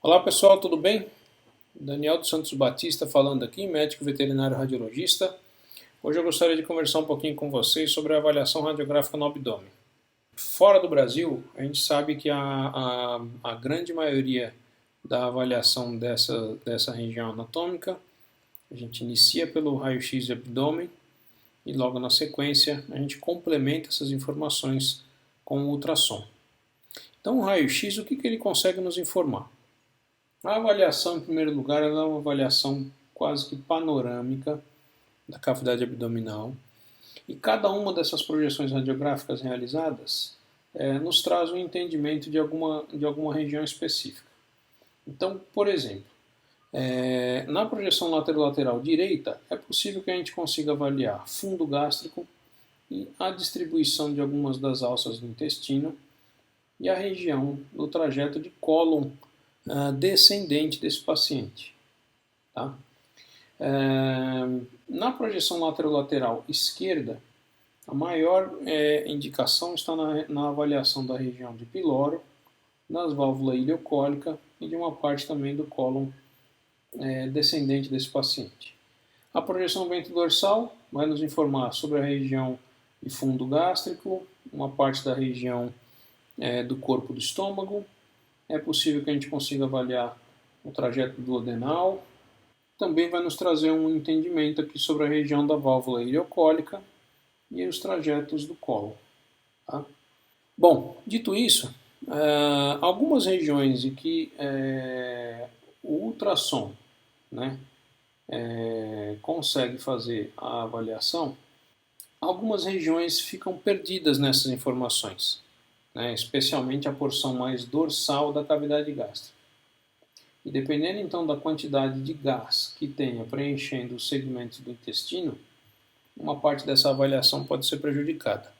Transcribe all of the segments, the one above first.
Olá pessoal, tudo bem? Daniel dos Santos Batista falando aqui, médico veterinário radiologista. Hoje eu gostaria de conversar um pouquinho com vocês sobre a avaliação radiográfica no abdômen. Fora do Brasil, a gente sabe que a grande maioria da avaliação dessa região anatômica, a gente inicia pelo raio-x de abdômen e logo na sequência a gente complementa essas informações com o ultrassom. Então o raio-x, o que ele consegue nos informar? A avaliação, em primeiro lugar, ela é uma avaliação quase que panorâmica da cavidade abdominal e cada uma dessas projeções radiográficas realizadas nos traz um entendimento de alguma região específica. Então, por exemplo, na projeção lateral direita, é possível que a gente consiga avaliar fundo gástrico e a distribuição de algumas das alças do intestino e a região do trajeto de cólon descendente desse paciente. Tá? Na projeção lateral esquerda, a maior indicação está na avaliação da região de piloro, das válvulas ileocólica e de uma parte também do cólon descendente desse paciente. A projeção ventrodorsal vai nos informar sobre a região de fundo gástrico, uma parte da região do corpo do estômago. É possível que a gente consiga avaliar o trajeto duodenal. Também vai nos trazer um entendimento aqui sobre a região da válvula ileocólica e os trajetos do cólon. Tá? Bom, dito isso, algumas regiões em que o ultrassom consegue fazer a avaliação, algumas regiões ficam perdidas nessas informações. Especialmente a porção mais dorsal da cavidade gástrica. E dependendo então da quantidade de gás que tenha preenchendo os segmentos do intestino, uma parte dessa avaliação pode ser prejudicada.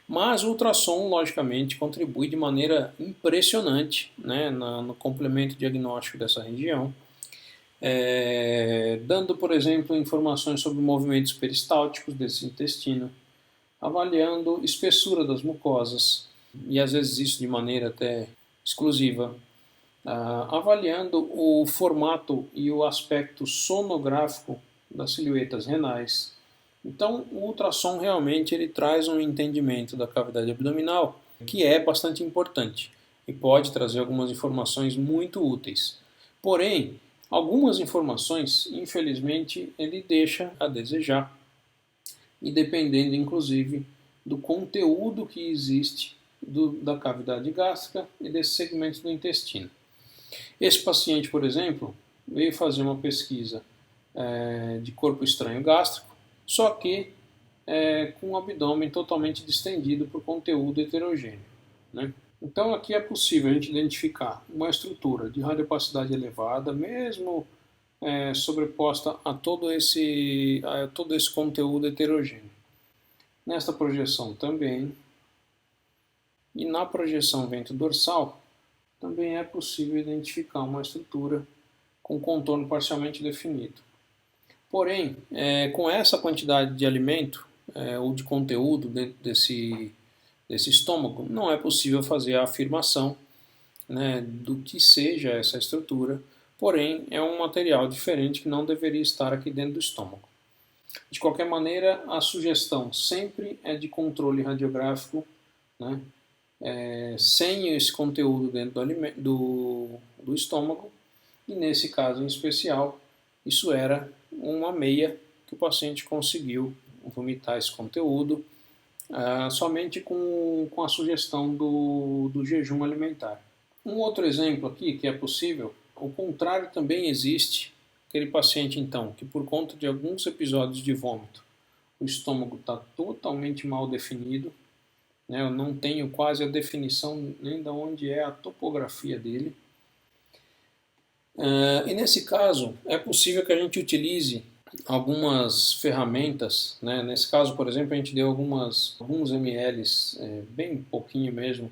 Mas o ultrassom, logicamente, contribui de maneira impressionante no complemento diagnóstico dessa região, dando, por exemplo, informações sobre movimentos peristálticos desse intestino, avaliando espessura das mucosas, e às vezes isso de maneira até exclusiva, avaliando o formato e o aspecto sonográfico das silhuetas renais. Então, o ultrassom realmente ele traz um entendimento da cavidade abdominal que é bastante importante e pode trazer algumas informações muito úteis. Porém, algumas informações, infelizmente, ele deixa a desejar, e dependendo, inclusive, do conteúdo que existe da cavidade gástrica e desses segmentos do intestino. Esse paciente, por exemplo, veio fazer uma pesquisa de corpo estranho gástrico, só que com o abdômen totalmente distendido por conteúdo heterogêneo. Então aqui é possível a gente identificar uma estrutura de radiopacidade elevada, mesmo sobreposta a todo esse conteúdo heterogêneo. Nesta projeção também, e na projeção ventrodorsal, também é possível identificar uma estrutura com contorno parcialmente definido. Porém, com essa quantidade de alimento ou de conteúdo dentro desse estômago, não é possível fazer a afirmação do que seja essa estrutura, porém é um material diferente que não deveria estar aqui dentro do estômago. De qualquer maneira, a sugestão sempre é de controle radiográfico, sem esse conteúdo dentro do estômago, e nesse caso em especial, isso era uma meia que o paciente conseguiu vomitar esse conteúdo somente com a sugestão do jejum alimentar. Um outro exemplo aqui que é possível, o contrário também existe, aquele paciente então que por conta de alguns episódios de vômito, o estômago está totalmente mal definido, eu não tenho quase a definição nem de onde é a topografia dele. E nesse caso, é possível que a gente utilize algumas ferramentas. Nesse caso, por exemplo, a gente deu alguns ml, bem pouquinho mesmo,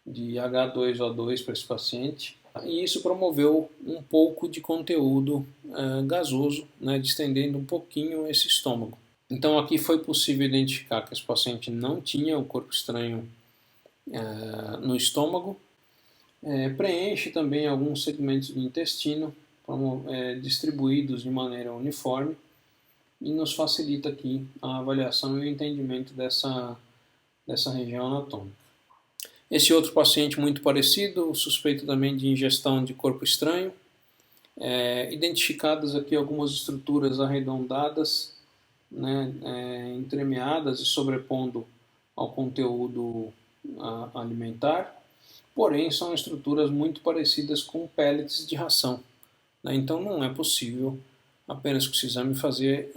de H2O2 para esse paciente. E isso promoveu um pouco de conteúdo gasoso, distendendo um pouquinho esse estômago. Então aqui foi possível identificar que esse paciente não tinha o corpo estranho no estômago, Preenche também alguns segmentos do intestino, distribuídos de maneira uniforme, e nos facilita aqui a avaliação e o entendimento dessa região anatômica. Esse outro paciente muito parecido, suspeito também de ingestão de corpo estranho, identificadas aqui algumas estruturas arredondadas, né, entremeadas e sobrepondo ao conteúdo alimentar, porém são estruturas muito parecidas com pellets de ração, né, então não é possível apenas com esse exame fazer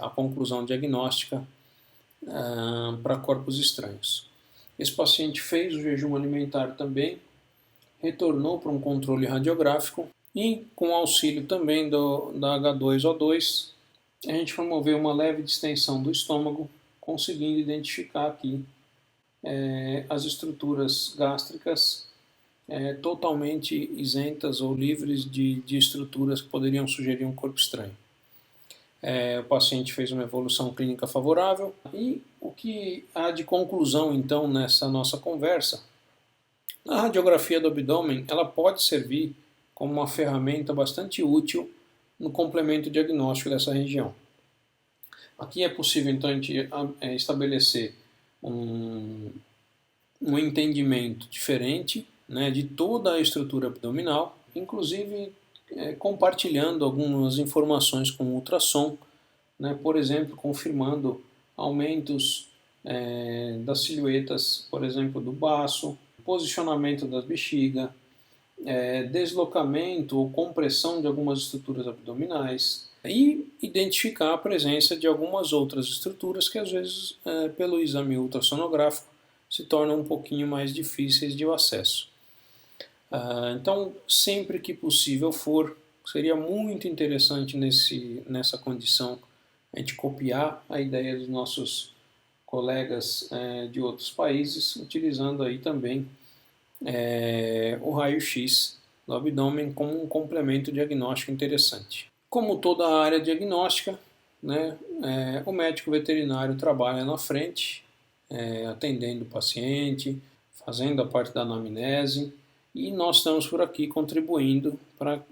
a conclusão diagnóstica para corpos estranhos. Esse paciente fez o jejum alimentar também, retornou para um controle radiográfico e, com auxílio também da H2O2, a gente promoveu uma leve distensão do estômago, conseguindo identificar aqui as estruturas gástricas totalmente isentas ou livres de estruturas que poderiam sugerir um corpo estranho. O paciente fez uma evolução clínica favorável e o que há de conclusão então nessa nossa conversa? A radiografia do abdômen ela pode servir como uma ferramenta bastante útil no complemento diagnóstico dessa região. Aqui é possível então a gente estabelecer um entendimento diferente, né, de toda a estrutura abdominal, inclusive compartilhando algumas informações com ultrassom, né, por exemplo, confirmando aumentos das silhuetas, por exemplo, do baço, posicionamento da bexiga, deslocamento ou compressão de algumas estruturas abdominais e identificar a presença de algumas outras estruturas que às vezes, pelo exame ultrassonográfico, se tornam um pouquinho mais difíceis de acesso. Então, sempre que possível for, seria muito interessante nessa condição a gente copiar a ideia dos nossos colegas de outros países, utilizando aí também o raio-x do abdômen como um complemento diagnóstico interessante. Como toda a área diagnóstica, né, o médico veterinário trabalha na frente, atendendo o paciente, fazendo a parte da anamnese, e nós estamos por aqui contribuindo para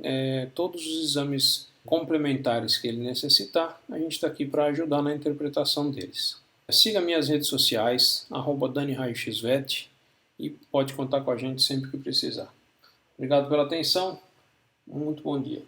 todos os exames complementares que ele necessitar, a gente está aqui para ajudar na interpretação deles. Siga minhas redes sociais, @DaniRaioXVet, e pode contar com a gente sempre que precisar. Obrigado pela atenção, muito bom dia.